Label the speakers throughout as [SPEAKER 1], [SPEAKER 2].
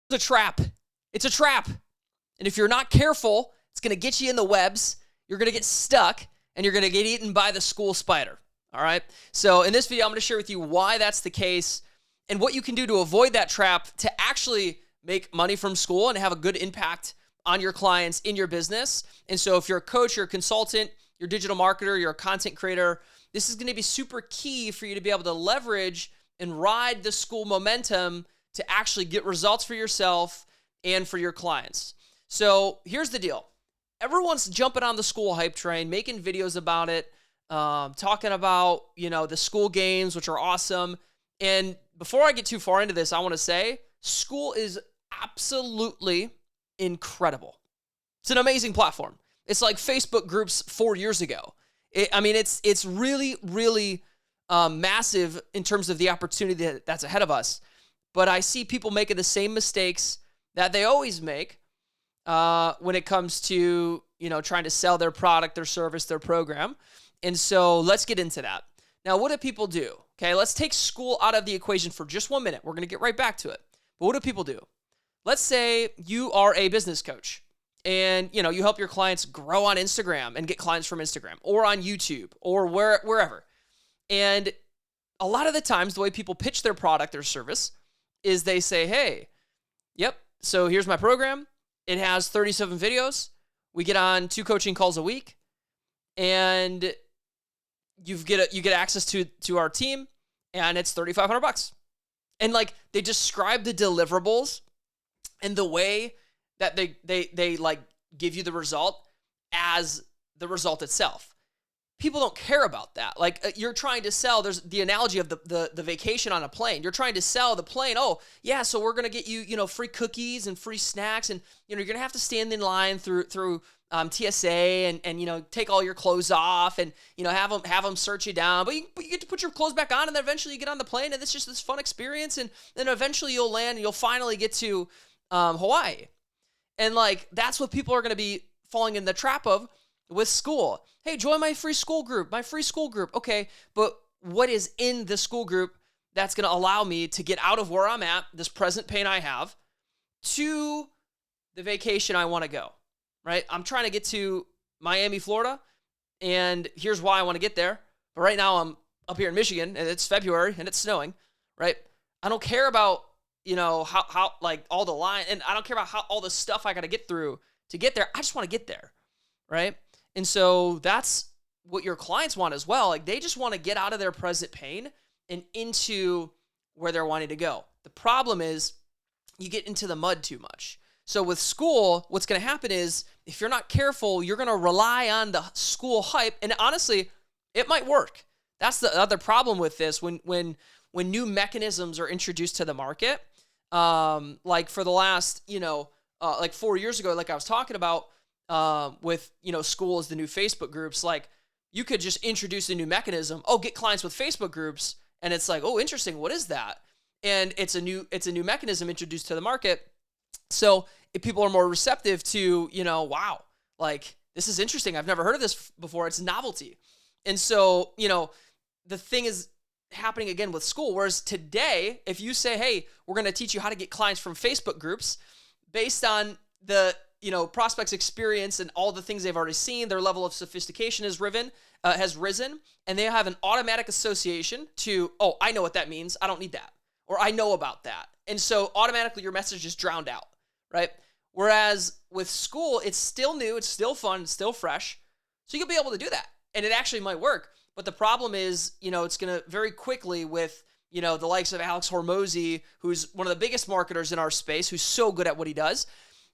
[SPEAKER 1] It's a trap. It's a trap. And if you're not careful, it's going to get you in the webs. You're going to get stuck, and you're going to get eaten by the school spider. All right? So in this video, I'm going to share with you why that's the case and what you can do to avoid that trap to actually make money from school and have a good impact on your clients in your business. And so if you're a coach, you're a consultant, you're a digital marketer, you're a content creator, this is going to be super key for you to be able to leverage and ride the school momentum to actually get results for yourself and for your clients. So here's the deal. Everyone's jumping on the school hype train, making videos about it, talking about, the school games, which are awesome. And before I get too far into this, I want to say Skool is absolutely incredible. It's an amazing platform. It's like Facebook groups 4 years ago. It's really, really massive in terms of the opportunity that's ahead of us. But I see people making the same mistakes that they always make when it comes to, trying to sell their product, their service, their program. And so let's get into that. Now, what do people do? Okay, let's take Skool out of the equation for just 1 minute. We're going to get right back to it. But what do people do? Let's say you are a business coach and, you help your clients grow on Instagram and get clients from Instagram or on YouTube or wherever. And a lot of the times, the way people pitch their product or service is they say, hey, yep, so here's my program. It has 37 videos. We get on 2 coaching calls a week, and you get access to our team, and it's $3,500. And they describe the deliverables and the way that they give you the result as the result itself. People don't care about that. You're trying to sell, there's the analogy of the vacation on a plane. You're trying to sell the plane. Oh, yeah, so we're going to get you, free cookies and free snacks. And, you're going to have to stand in line through TSA and take all your clothes off and, have them search you down. But you get to put your clothes back on, and then eventually you get on the plane, and it's just this fun experience. And then eventually you'll land and you'll finally get to Hawaii. And that's what people are going to be falling in the trap of with Skool. Hey, join my free school group. Okay, but what is in the school group that's going to allow me to get out of where I'm at, this present pain I have, to the vacation I want to go, right? I'm trying to get to Miami, Florida, and here's why I want to get there. But right now I'm up here in Michigan, and it's February, and it's snowing, right? I don't care about, how all the line, and I don't care about all the stuff I got to get through to get there. I just want to get there, right? And so that's what your clients want as well. They just want to get out of their present pain and into where they're wanting to go. The problem is you get into the mud too much. So with Skool, what's going to happen is if you're not careful, you're going to rely on the school hype. And honestly, it might work. That's the other problem with this. When new mechanisms are introduced to the market, for the last, 4 years ago, I was talking about, with, Skool as the new Facebook groups, you could just introduce a new mechanism. Oh, get clients with Facebook groups. And it's oh, interesting. What is that? And it's a new mechanism introduced to the market. So if people are more receptive to, wow, this is interesting. I've never heard of this before. It's novelty. And so, the thing is happening again with Skool. Whereas today, if you say, hey, we're going to teach you how to get clients from Facebook groups based on the prospect's experience and all the things they've already seen, their level of sophistication has risen, and they have an automatic association to, oh, I know what that means. I don't need that. Or I know about that. And so automatically your message is drowned out, right? Whereas with Skool, it's still new, it's still fun, it's still fresh. So you'll be able to do that. And it actually might work. But the problem is, it's going to very quickly with, the likes of Alex Hormozy, who's one of the biggest marketers in our space, who's so good at what he does.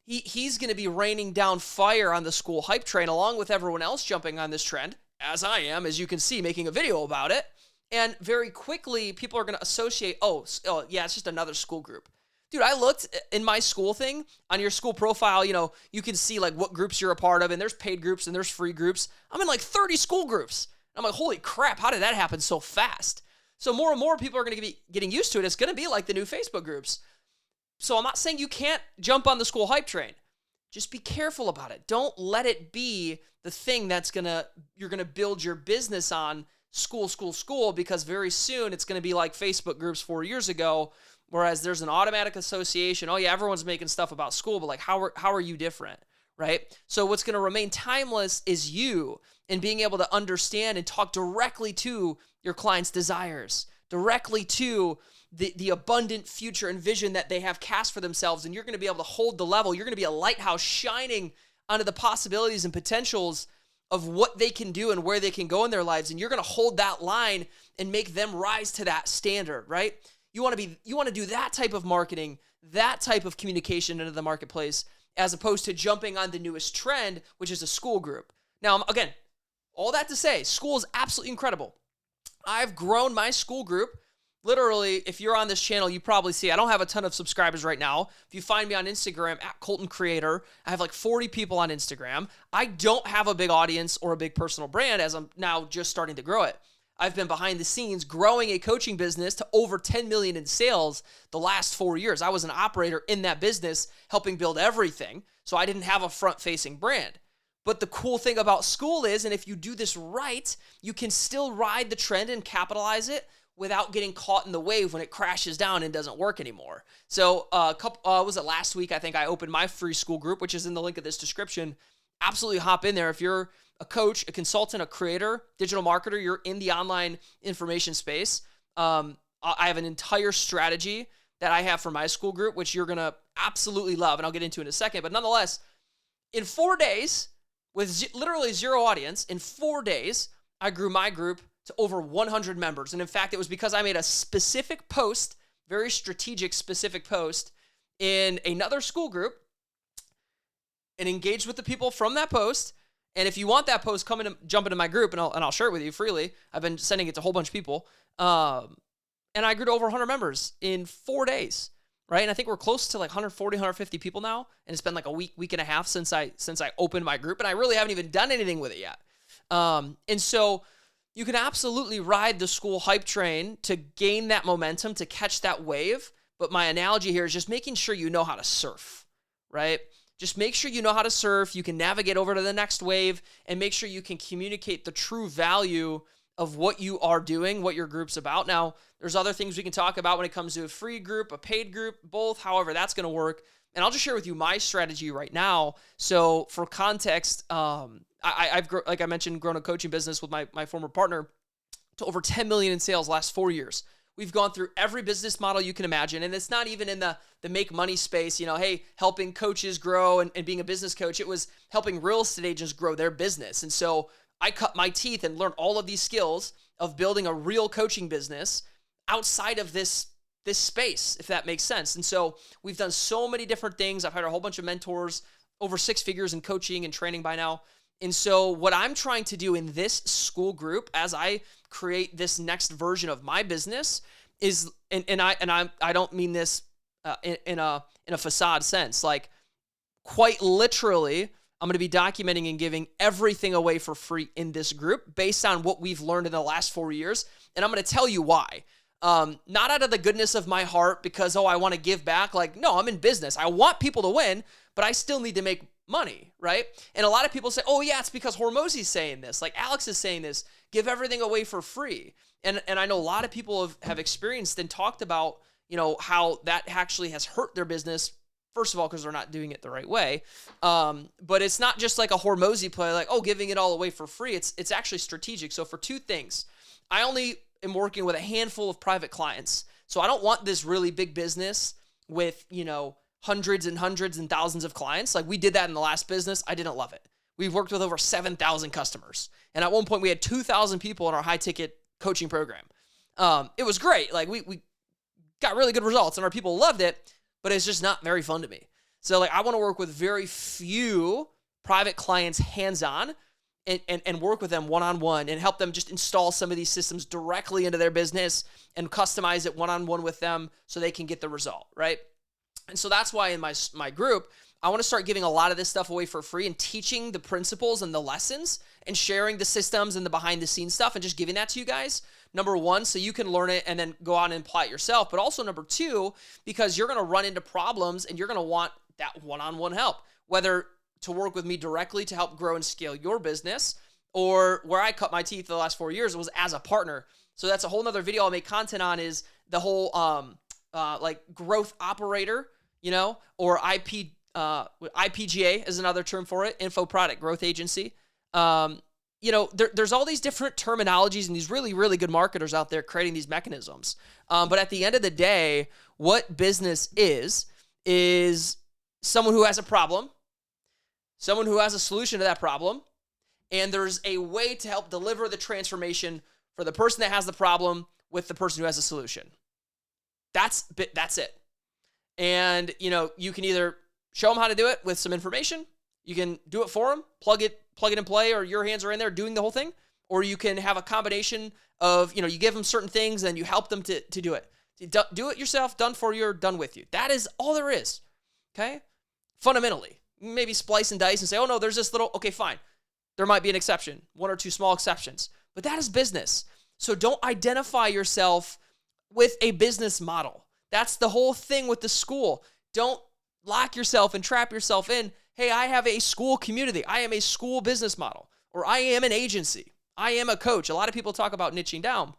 [SPEAKER 1] He's going to be raining down fire on the Skool hype train along with everyone else jumping on this trend, as I am, as you can see, making a video about it. And very quickly, people are going to associate, oh, yeah, it's just another school group. Dude, I looked in my Skool thing, on your Skool profile, you can see what groups you're a part of, and there's paid groups and there's free groups. I'm in 30 school groups. I'm like, holy crap, how did that happen so fast? So more and more people are going to be getting used to it. It's going to be like the new Facebook groups. So I'm not saying you can't jump on the Skool hype train. Just be careful about it. Don't let it be the thing you're going to build your business on, school, because very soon it's going to be like Facebook groups 4 years ago, Whereas there's an automatic association. Oh yeah, everyone's making stuff about Skool, but like how are you different, right? So what's going to remain timeless is you, and being able to understand and talk directly to your clients' desires, directly to the abundant future and vision that they have cast for themselves. And you're going to be able to hold the level. You're going to be a lighthouse shining onto the possibilities and potentials of what they can do and where they can go in their lives. And you're going to hold that line and make them rise to that standard, right? You want to do that type of marketing, that type of communication into the marketplace, as opposed to jumping on the newest trend, which is a Skool group. Now, again, all that to say, Skool is absolutely incredible. I've grown my Skool group. Literally, if you're on this channel, you probably see I don't have a ton of subscribers right now. If you find me on Instagram at Colton Creator, I have like 40 people on Instagram. I don't have a big audience or a big personal brand, as I'm now just starting to grow it. I've been behind the scenes growing a coaching business to over 10 million in sales the last 4 years. I was an operator in that business, helping build everything. So I didn't have a front-facing brand. But the cool thing about Skool is, and if you do this right, you can still ride the trend and capitalize it without getting caught in the wave when it crashes down and doesn't work anymore. So was it last week? I think I opened my free Skool group, which is in the link of this description. Absolutely hop in there. If you're a coach, a consultant, a creator, digital marketer, you're in the online information space. I have an entire strategy that I have for my Skool group, which you're going to absolutely love, and I'll get into in a second. But nonetheless, in 4 days, with literally zero audience, in 4 days, I grew my group to over 100 members. And in fact, it was because I made a specific post, very strategic, specific post in another Skool group, and engaged with the people from that post. And if you want that post, jump into my group, and I'll share it with you freely. I've been sending it to a whole bunch of people. And I grew to over 100 members in 4 days, right? And I think we're close to like 140, 150 people now. And it's been like a week and a half since I opened my group, and I really haven't even done anything with it yet. And so you can absolutely ride the Skool hype train to gain that momentum, to catch that wave. But my analogy here is just making sure you know how to surf, right? Just make sure you know how to surf. You can navigate over to the next wave, and make sure you can communicate the true value of what you are doing, what your group's about. Now, there's other things we can talk about when it comes to a free group, a paid group, both, however that's going to work. And I'll just share with you my strategy right now. So for context, I've like I mentioned, grown a coaching business with my former partner to over 10 million in sales last 4 years. We've gone through every business model you can imagine. And it's not even in the make money space, hey, helping coaches grow and being a business coach. It was helping real estate agents grow their business. And so I cut my teeth and learned all of these skills of building a real coaching business outside of this space, if that makes sense. And so we've done so many different things. I've hired a whole bunch of mentors, over 6 figures in coaching and training by now. And so what I'm trying to do in this Skool group, as I create this next version of my business, is, and I don't mean this in a facade sense. Like, quite literally, I'm going to be documenting and giving everything away for free in this group based on what we've learned in the last 4 years. And I'm going to tell you why. Not out of the goodness of my heart because, I want to give back. Like, no, I'm in business. I want people to win, but I still need to make money, right? And a lot of people say, oh yeah, it's because Hormozi's saying this, like Alex is saying this, give everything away for free. And I know a lot of people have experienced and talked about, how that actually has hurt their business. First of all, because they're not doing it the right way. But it's not just like a Hormozi play, like, giving it all away for free. It's actually strategic. So for 2 things, I only am working with a handful of private clients. So I don't want this really big business with, hundreds and hundreds and thousands of clients. Like, we did that in the last business. I didn't love it. We've worked with over 7,000 customers. And at one point we had 2,000 people in our high ticket coaching program. It was great. Like, we got really good results and our people loved it, but it's just not very fun to me. So like, I want to work with very few private clients hands-on and work with them one-on-one and help them just install some of these systems directly into their business and customize it one-on-one with them so they can get the result, right? And so that's why in my group, I want to start giving a lot of this stuff away for free and teaching the principles and the lessons and sharing the systems and the behind the scenes stuff and just giving that to you guys. Number 1, so you can learn it and then go out and apply it yourself. But also number 2, because you're going to run into problems and you're going to want that one-on-one help, whether to work with me directly to help grow and scale your business, or where I cut my teeth the last 4 years was as a partner. So that's a whole nother video I'll make content on, is the whole like growth operator, or IPGA is another term for it, info product growth agency. There's all these different terminologies and these really, really good marketers out there creating these mechanisms. But at the end of the day, what business is someone who has a problem, someone who has a solution to that problem, and there's a way to help deliver the transformation for the person that has the problem with the person who has a solution. That's it. And, you can either show them how to do it with some information. You can do it for them, plug it and play, or your hands are in there doing the whole thing. Or you can have a combination of, you give them certain things and you help them to do it. Do it yourself, done for you, or done with you. That is all there is, okay? Fundamentally. Maybe splice and dice and say, oh no, there's this little, okay, fine. There might be an exception, one or two small exceptions, but that is business. So don't identify yourself with a business model. That's the whole thing with the Skool. Don't lock yourself and trap yourself in, hey, I have a Skool community. I am a Skool business model, or I am an agency. I am a coach. A lot of people talk about niching down,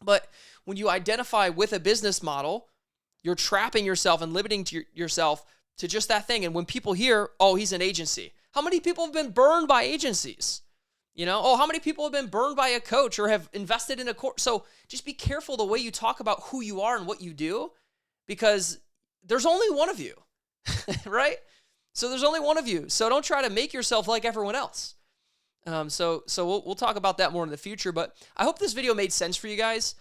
[SPEAKER 1] but when you identify with a business model, you're trapping yourself and limiting yourself to just that thing. And when people hear, oh, he's an agency, how many people have been burned by agencies? How many people have been burned by a coach or have invested in a course? So just be careful the way you talk about who you are and what you do, because there's only one of you, right? So there's only one of you. So don't try to make yourself like everyone else. So we'll talk about that more in the future, but I hope this video made sense for you guys.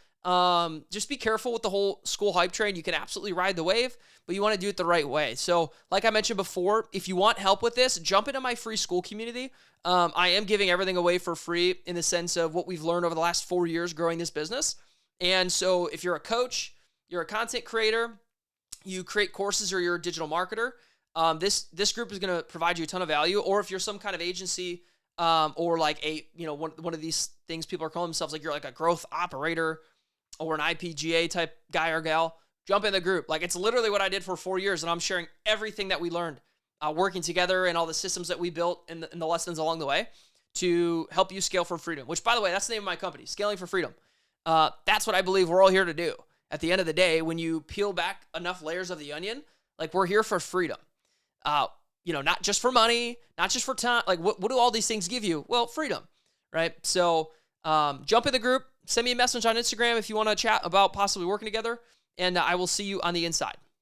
[SPEAKER 1] Just be careful with the whole Skool hype train. You can absolutely ride the wave, but you want to do it the right way. So like I mentioned before, if you want help with this, jump into my free Skool community. I am giving everything away for free in the sense of what we've learned over the last 4 years growing this business. And so if you're a coach, you're a content creator, you create courses, or you're a digital marketer, this group is going to provide you a ton of value. Or if you're some kind of agency, or like one of these things people are calling themselves, like you're like a growth operator or an IPGA type guy or gal, jump in the group. Like, it's literally what I did for 4 years, and I'm sharing everything that we learned working together and all the systems that we built and the lessons along the way to help you scale for freedom, which, by the way, that's the name of my company, Scaling for Freedom. That's what I believe we're all here to do. At the end of the day, when you peel back enough layers of the onion, like, we're here for freedom. Not just for money, not just for time. Like, what do all these things give you? Well, freedom, right? So jump in the group, send me a message on Instagram if you want to chat about possibly working together, and I will see you on the inside.